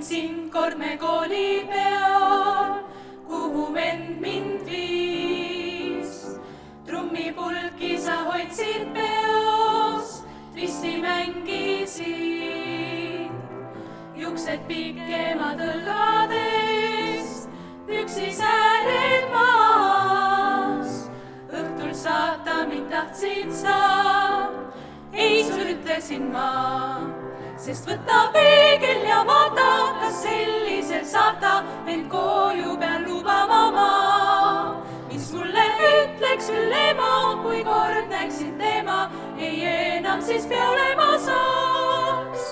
nägin sind kord me kooli peal, kuhu vend mind viis. Trummipulki sa hoidsid peos, tristi mängisid. Juksed pikemad õlgadest, püksisääred maas. Õhtul saata mind tahtsid sa, ei sul ütlesin ma. Sest võta peegel ja vaata, kas sellisel saata end koju peal lubama ma. Mis mulle ütleks küll ema, kui kord näeksin tema, ei enam siis pea olema saaks.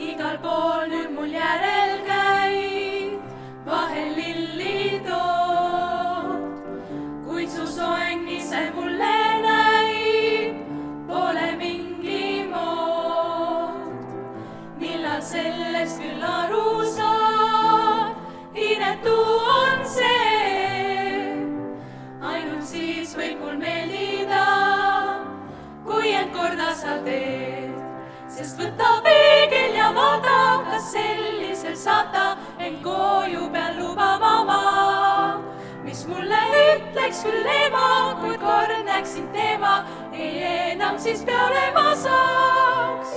Igal pool nüüd mul järel käid, vahel lilli tood. Kuid su soeng ise mulle näib, pole mingi mood. Millal sellest küll aru saad, inetu on see. Ainult siis võib mul meeldida, kui end korda sa teed. Sest võta peegel ja vaata, kas sellisel saata end koju peal lubama ma. Mis mulle ütleks küll ema, kui kord näeksin tema, ei enam siis pea olema saaks.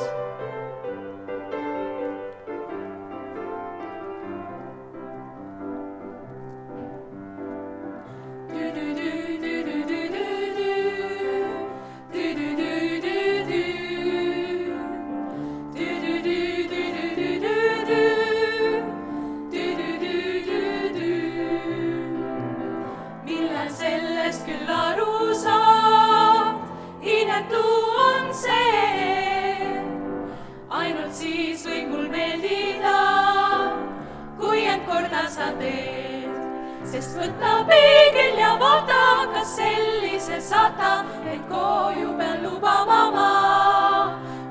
Sellest küll aru saad, inetu on see. Ainult siis võib mul meeldida, kui end korda sa teed. Sest võta peegel ja vaata, kas sellisel saata end koju peal lubama ma.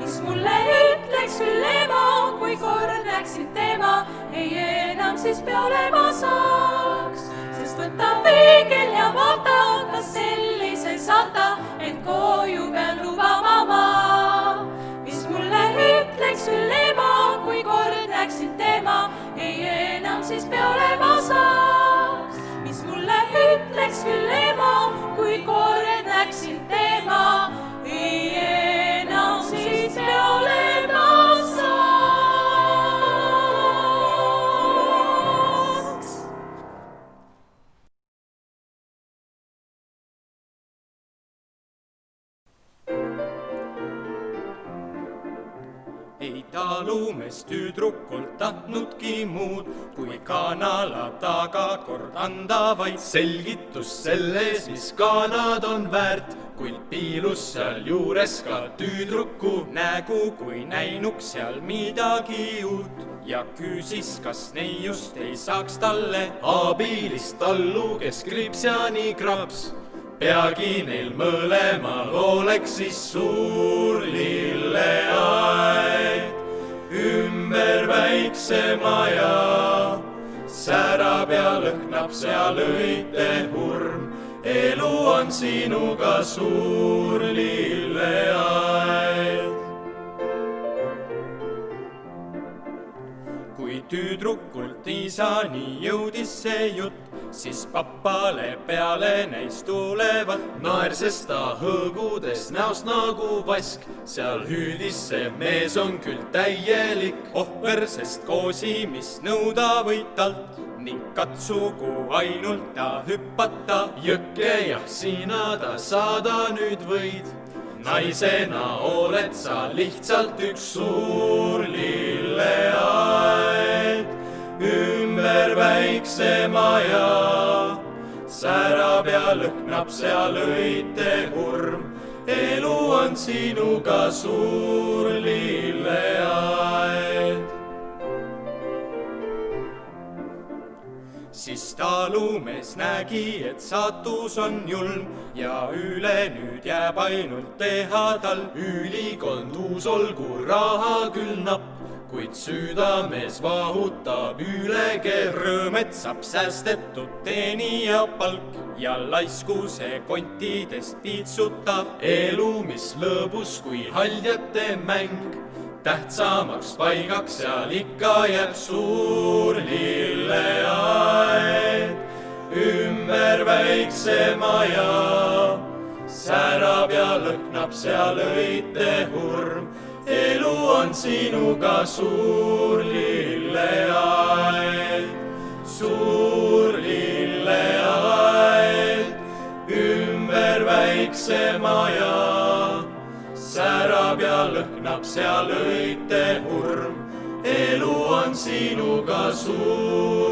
Mis mulle ütleks küll ema, kui kord näeksin tema, ei enam siis pea olema saaks. Sest võta peegel ja vaata, kas sellisel saata end koju peal lubama ma. Mis mulle ütleks küll ema, kui kord näeksin tema, ei enam siis pea olema saaks. Mis mulle ütleks küll ema, kui kord näeksin tema, ei enam siis pea olema saaks. Ei talumees tüdrukult tahtnudki muud, kui kanala taga kord anda vaid selgitus selles, mis kanad on väärt. Kuid piilus seal juures ka tüdruku nägu, kui näinuks seal midagi uut. Ja küsis, kas neiust ei saaks talle abilist tallu, kes kriipsjani kraps. Peagi neil mõlemal oleks siis suur lilleaed. Ümber väikse maja, särab ja lõhnab seal õitehurm. Elu on sinuga suur lilleaed. Kui tüdrukult isani jõudis see jutt, siis papale peale näis tulevat naer, sest ta hõõgudes näost nagu vask. Seal hüüdis see mees on küll täielik ohver, sest koosimist nõuda võid talt. Ning katsugu ainult ta hüppata jõkke, jah sina ta saada nüüd võid. Naisena oled sa lihtsalt üks suur lilleaed. Ümber väikse maja, särab ja lõhnab seal õitehurm. Elu on sinuga suur lilleaed. Siis talumees nägi, et saatus on julm ja üle nüüd jääb ainult teha tal ülikond uus, olgu raha küll napp. kuid südames vahutab ülekeel. Rõõm, et saab säästetud teenija palk ja laiskuse kontidest piitsutab. Elu, mis lõbus kui haljate mäng, tähtsamaks paigaks seal ikka jääb suur lilleaed. Ümber väikse maja särab ja lõhnab seal õitehurm. Elu on sinuga suur lilleaed, suur lilleaed. Ümber väikse maja särab ja lõhnab seal õitehurm. Elu on sinuga suur